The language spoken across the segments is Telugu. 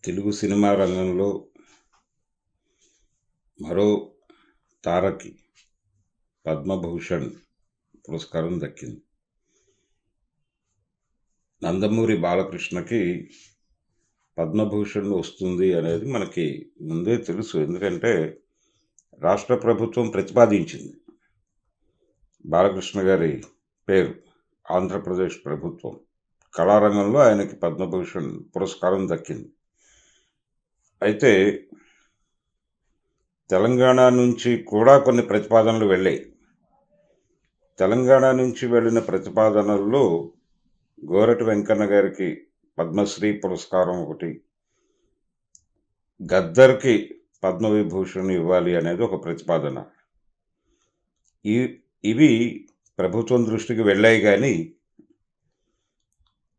తెలుగు సినిమా రంగంలో మరో తారకి పద్మభూషణ్ పురస్కారం దక్కింది. నందమూరి బాలకృష్ణకి పద్మభూషణ్ వస్తుంది అనేది మనకి ముందే తెలుసు. ఎందుకంటే రాష్ట్ర ప్రభుత్వం ప్రతిపాదించింది బాలకృష్ణ గారి పేరు. ఆంధ్రప్రదేశ్ ప్రభుత్వం కళారంగంలో ఆయనకి పద్మభూషణ్ పురస్కారం దక్కింది. అయితే తెలంగాణ నుంచి కూడా కొన్ని ప్రతిపాదనలు వెళ్ళాయి. తెలంగాణ నుంచి వెళ్ళిన ప్రతిపాదనల్లో గోరటి వెంకన్న గారికి పద్మశ్రీ పురస్కారం ఒకటి, గద్దర్కి పద్మవిభూషణ్ ఇవ్వాలి అనేది ఒక ప్రతిపాదన. ఇవి ప్రభుత్వం దృష్టికి వెళ్ళాయి, కానీ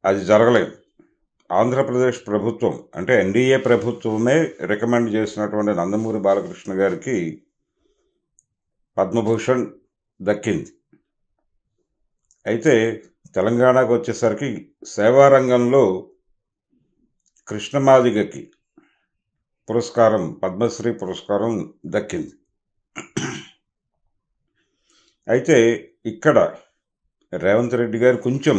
అది జరగలేదు. ఆంధ్రప్రదేశ్ ప్రభుత్వం అంటే ఎన్డీఏ ప్రభుత్వమే రికమెండ్ చేసినటువంటి నందమూరి బాలకృష్ణ గారికి పద్మభూషణ్ దక్కింది. అయితే తెలంగాణకు వచ్చేసరికి సేవారంగంలో కృష్ణమాదిగకి పురస్కారం, పద్మశ్రీ పురస్కారం దక్కింది. అయితే ఇక్కడ రేవంత్ రెడ్డి గారు కొంచెం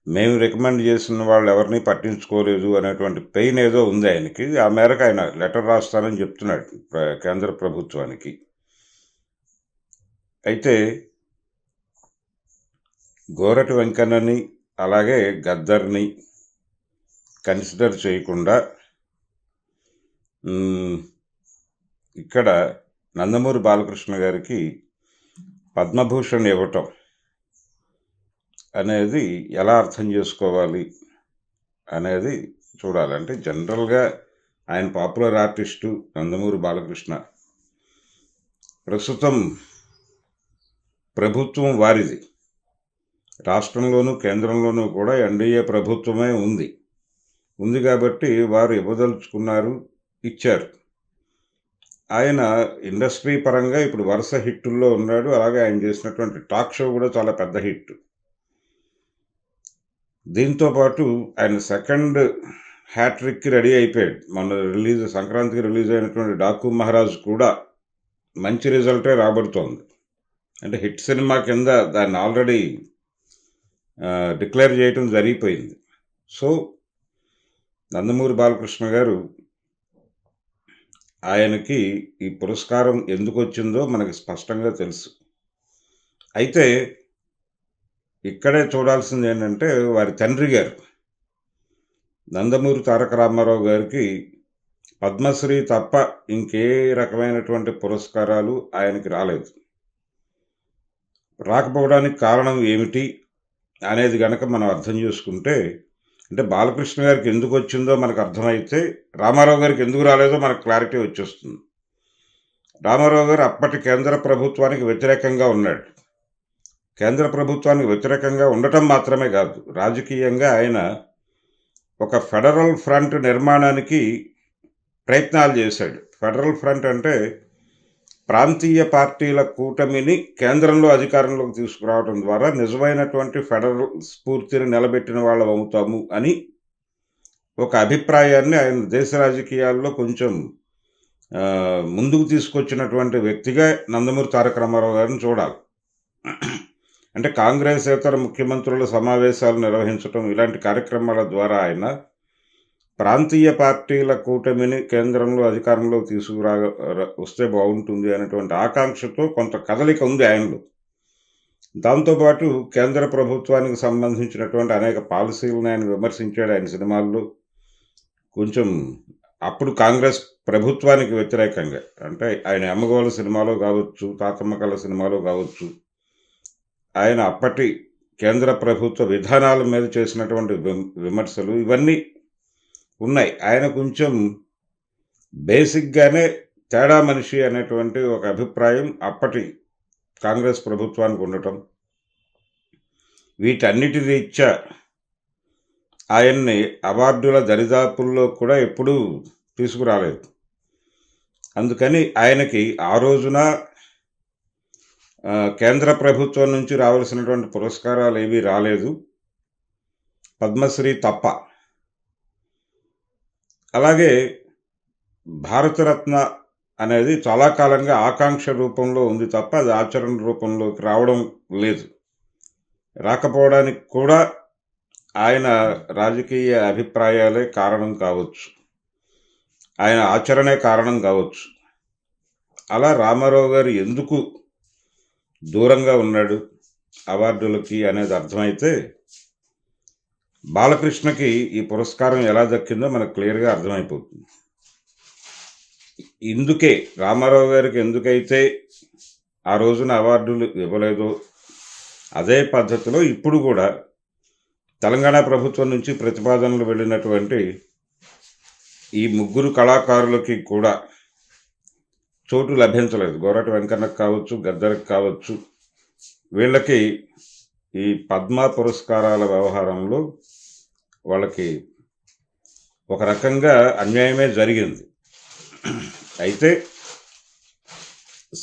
మేము రికమెండ్ చేసిన వాళ్ళు ఎవరిని పట్టించుకోలేదు అనేటువంటి పెయిన్ ఏదో ఉంది ఆయనకి. ఆ మేరకు ఆయన లెటర్ రాస్తానని చెప్తున్నాడు కేంద్ర ప్రభుత్వానికి. అయితే గోరటి వెంకన్నని అలాగే గద్దర్ని కన్సిడర్ చేయకుండా ఇక్కడ నందమూరి బాలకృష్ణ గారికి పద్మభూషణ్ ఇవ్వటం అనేది ఎలా అర్థం చేసుకోవాలి అనేది చూడాలి. అంటే జనరల్గా ఆయన పాపులర్ ఆర్టిస్టు నందమూరి బాలకృష్ణ. ప్రస్తుతం ప్రభుత్వం వారిది, రాష్ట్రంలోనూ కేంద్రంలోనూ కూడా ఎన్డీఏ ప్రభుత్వమే ఉంది కాబట్టి వారు ఇవ్వదలుచుకున్నారు, ఇచ్చారు. ఆయన ఇండస్ట్రీ పరంగా ఇప్పుడు వరుస హిట్టుల్లో ఉన్నాడు. అలాగే ఆయన చేసినటువంటి టాక్ షో కూడా చాలా పెద్ద హిట్. దీంతోపాటు ఆయన సెకండ్ హ్యాట్రిక్కి రెడీ అయిపోయాడు. మన సంక్రాంతికి రిలీజ్ అయినటువంటి డాకు మహారాజ్ కూడా మంచి రిజల్టే రాబడుతోంది. అంటే హిట్ సినిమా కింద దాన్ని ఆల్రెడీ డిక్లేర్ చేయటం జరిగిపోయింది. సో నందమూరి బాలకృష్ణ గారు ఆయనకి ఈ పురస్కారం ఎందుకు వచ్చిందో మనకి స్పష్టంగా తెలుసు. అయితే ఇక్కడే చూడాల్సింది ఏంటంటే వారి తండ్రి గారు నందమూరి తారక రామారావు గారికి పద్మశ్రీ తప్ప ఇంకే రకమైనటువంటి పురస్కారాలు ఆయనకి రాలేదు. రాకపోవడానికి కారణం ఏమిటి అనేది గనక మనం అర్థం చేసుకుంటే, అంటే బాలకృష్ణ గారికి ఎందుకు వచ్చిందో మనకు అర్థమైతే రామారావు గారికి ఎందుకు రాలేదో మనకు క్లారిటీ వచ్చేస్తుంది. రామారావు గారు అప్పటి కేంద్ర ప్రభుత్వానికి వ్యతిరేకంగా ఉన్నాడు. కేంద్ర ప్రభుత్వానికి వ్యతిరేకంగా ఉండటం మాత్రమే కాదు, రాజకీయంగా ఆయన ఒక ఫెడరల్ ఫ్రంట్ నిర్మాణానికి ప్రయత్నాలు చేశాడు. ఫెడరల్ ఫ్రంట్ అంటే ప్రాంతీయ పార్టీల కూటమిని కేంద్రంలో అధికారంలోకి తీసుకురావడం ద్వారా నిజమైనటువంటి ఫెడరల్ స్ఫూర్తిని నిలబెట్టిన వాళ్ళం అవుతాము అని ఒక అభిప్రాయాన్ని ఆయన దేశ రాజకీయాల్లో కొంచెం ముందుకు తీసుకొచ్చినటువంటి వ్యక్తిగా నందమూరి తారక రామారావు గారిని చూడాలి. అంటే కాంగ్రెసేతర ముఖ్యమంత్రుల సమావేశాలు నిర్వహించడం, ఇలాంటి కార్యక్రమాల ద్వారా ఆయన ప్రాంతీయ పార్టీల కూటమిని కేంద్రంలో అధికారంలో వస్తే బాగుంటుంది అనేటువంటి ఆకాంక్షతో కొంత కదలిక ఉంది ఆయనలో. దాంతోపాటు కేంద్ర ప్రభుత్వానికి సంబంధించినటువంటి అనేక పాలసీలను ఆయన విమర్శించాడు ఆయన సినిమాల్లో. కొంచెం అప్పుడు కాంగ్రెస్ ప్రభుత్వానికి వ్యతిరేకంగా, అంటే ఆయన అమ్మగోళ సినిమాలో కావచ్చు, తాతమ్మ కళ సినిమాలో కావచ్చు, ఆయన అప్పటి కేంద్ర ప్రభుత్వ విధానాల మీద చేసినటువంటి విమర్శలు ఇవన్నీ ఉన్నాయి. ఆయన కొంచెం బేసిక్గానే తేడా మనిషి అనేటువంటి ఒక అభిప్రాయం అప్పటి కాంగ్రెస్ ప్రభుత్వానికి ఉండటం, వీటన్నిటి రీత్యా ఆయన్ని అవార్డుల దరిదాపుల్లో కూడా ఎప్పుడూ తీసుకురాలేదు. అందుకని ఆయనకి ఆ రోజున కేంద్ర ప్రభుత్వం నుంచి రావాల్సినటువంటి పురస్కారాలు ఏమీ రాలేదు. పద్మశ్రీ తప్ప. అలాగే భారతరత్న అనేది చాలా కాలంగా ఆకాంక్ష రూపంలో ఉంది తప్ప అది ఆచరణ రూపంలోకి రావడం లేదు. రాకపోవడానికి కూడా ఆయన రాజకీయ అభిప్రాయాలే కారణం కావచ్చు, ఆయన ఆచరణే కారణం కావచ్చు. అలా రామారావు గారు ఎందుకు దూరంగా ఉన్నాడు అవార్డులకి అనేది అర్థమైతే బాలకృష్ణకి ఈ పురస్కారం ఎలా దక్కిందో మనకు క్లియర్గా అర్థమైపోతుంది. ఇందుకే రామారావు గారికి ఎందుకైతే ఆ రోజున అవార్డులు ఇవ్వలేదో అదే పద్ధతిలో ఇప్పుడు కూడా తెలంగాణ ప్రభుత్వం నుంచి ప్రతిపాదనలు వెళ్ళినటువంటి ఈ ముగ్గురు కళాకారులకి కూడా చోటు లభించలేదు. గోరటి వెంకన్నకు కావచ్చు, గద్దరికి కావచ్చు, వీళ్ళకి ఈ పద్మ పురస్కారాల వ్యవహారంలో వాళ్ళకి ఒక రకంగా అన్యాయమే జరిగింది. అయితే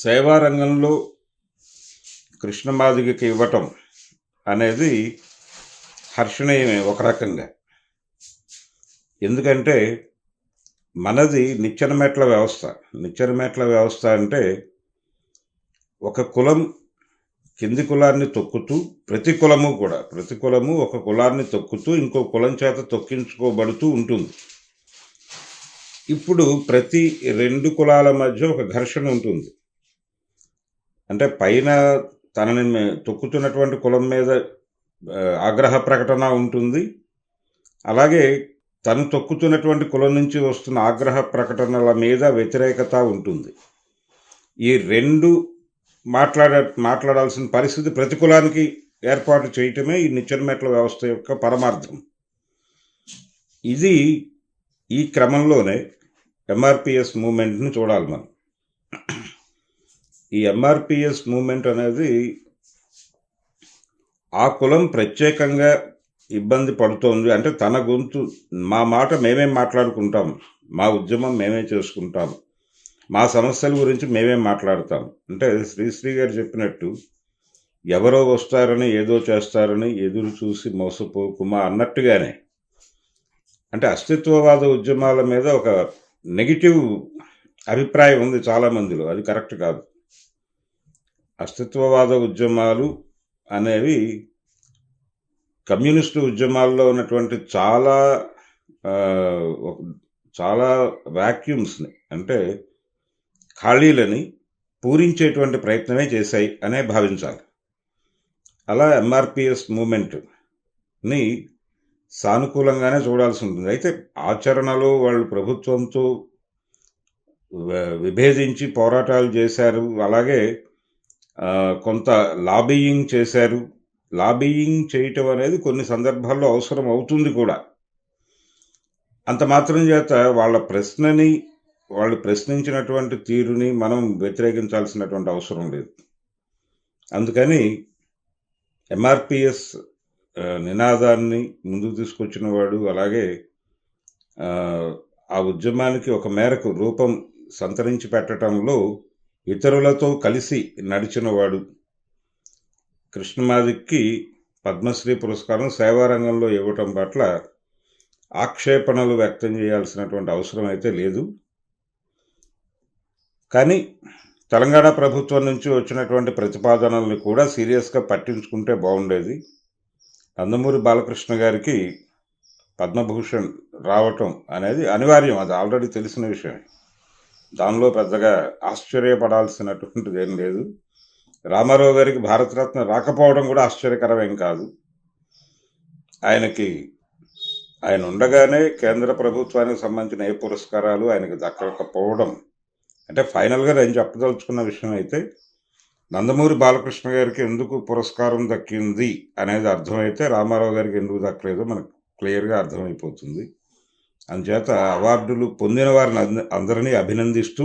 సేవా రంగంలో కృష్ణమాదిగకి ఇవ్వటం అనేది హర్షణీయమే ఒక రకంగా. ఎందుకంటే మనది నిచ్చెన మెట్ల వ్యవస్థ. నిచ్చెన మెట్ల వ్యవస్థ అంటే ఒక కులం కింది కులాన్ని తొక్కుతూ, ప్రతి కులము ఒక కులాన్ని తొక్కుతూ ఇంకో కులం చేత తొక్కించుకోబడుతూ ఉంటుంది. ఇప్పుడు ప్రతి రెండు కులాల మధ్య ఒక ఘర్షణ ఉంటుంది. అంటే పైన తనని తొక్కుతున్నటువంటి కులం మీద ఆగ్రహ ప్రకటన ఉంటుంది, అలాగే తను తొక్కుతున్నటువంటి కులం నుంచి వస్తున్న ఆగ్రహ ప్రకటనల మీద వ్యతిరేకత ఉంటుంది. ఈ రెండు మాట్లాడాల్సిన పరిస్థితి ప్రతి కులానికి ఏర్పాటు చేయటమే ఈ నిచ్చెన మెట్ల వ్యవస్థ యొక్క పరమార్థం. ఇది ఈ క్రమంలోనే ఎంఆర్పిఎస్ మూమెంట్ని చూడాలి మనం. ఈ ఎంఆర్పిఎస్ మూమెంట్ అనేది ఆ కులం ప్రత్యేకంగా ఇబ్బంది పడుతోంది అంటే తన గొంతు, మా మాట మేమేం మాట్లాడుకుంటాం, మా ఉద్యమం మేమే చేసుకుంటాం, మా సమస్యల గురించి మేమేం మాట్లాడతాం అంటే శ్రీశ్రీ గారు చెప్పినట్టు ఎవరో వస్తారని ఏదో చేస్తారని ఎదురు చూసి మోసపోకుమా అన్నట్టుగానే, అంటే అస్తిత్వవాద ఉద్యమాల మీద ఒక నెగిటివ్ అభిప్రాయం ఉంది చాలామందిలో. అది కరెక్ట్ కాదు. అస్తిత్వవాద ఉద్యమాలు అనేవి కమ్యూనిస్టు ఉద్యమాల్లో ఉన్నటువంటి చాలా వ్యాక్యూమ్స్ని అంటే ఖాళీలని పూరించేటువంటి ప్రయత్నమే చేశాయి అనే భావించాలి. అలా ఎంఆర్పిఎస్ మూమెంట్ని సానుకూలంగానే చూడాల్సి ఉంటుంది. అయితే ఆచరణలో వాళ్ళు ప్రభుత్వంతో విభేదించి పోరాటాలు చేశారు, అలాగే కొంత లాబీయింగ్ చేశారు. లాబీయింగ్ చేయటం అనేది కొన్ని సందర్భాల్లో అవసరం అవుతుంది కూడా. అంత మాత్రం చేత వాళ్ళు ప్రశ్నించినటువంటి తీరుని మనం వ్యతిరేకించాల్సినటువంటి అవసరం లేదు. అందుకని ఎంఆర్పిఎస్ నినాదాన్ని ముందుకు తీసుకొచ్చిన వాడు, అలాగే ఆ ఉద్యమానికి ఒక మేరకు రూపం సంతరించి పెట్టడంలో ఇతరులతో కలిసి నడిచినవాడు కృష్ణమాదిక్కి పద్మశ్రీ పురస్కారం సేవారంగంలో ఇవ్వటం పట్ల ఆక్షేపణలు వ్యక్తం చేయాల్సినటువంటి అవసరం అయితే లేదు. కానీ తెలంగాణ ప్రభుత్వం నుంచి వచ్చినటువంటి ప్రతిపాదనల్ని కూడా సీరియస్గా పట్టించుకుంటే బాగుండేది. నందమూరి బాలకృష్ణ గారికి పద్మభూషణ్ రావటం అనేది అనివార్యం, అది ఆల్రెడీ తెలిసిన విషయం. దానిలో పెద్దగా ఆశ్చర్యపడాల్సినటువంటిది ఏం లేదు. రామారావు గారికి భారతరత్న రాకపోవడం కూడా ఆశ్చర్యకరమేం కాదు. ఆయన ఉండగానే కేంద్ర ప్రభుత్వానికి సంబంధించిన ఏ పురస్కారాలు ఆయనకు దక్కకపోవడం అంటే ఫైనల్గా నేను చెప్పదలుచుకున్న విషయం అయితే నందమూరి బాలకృష్ణ గారికి ఎందుకు పురస్కారం దక్కింది అనేది అర్థమైతే రామారావు గారికి ఎందుకు దక్కలేదో మనకు క్లియర్గా అర్థమైపోతుంది. అందుచేత అవార్డులు పొందిన వారిని అందరినీ అభినందిస్తూ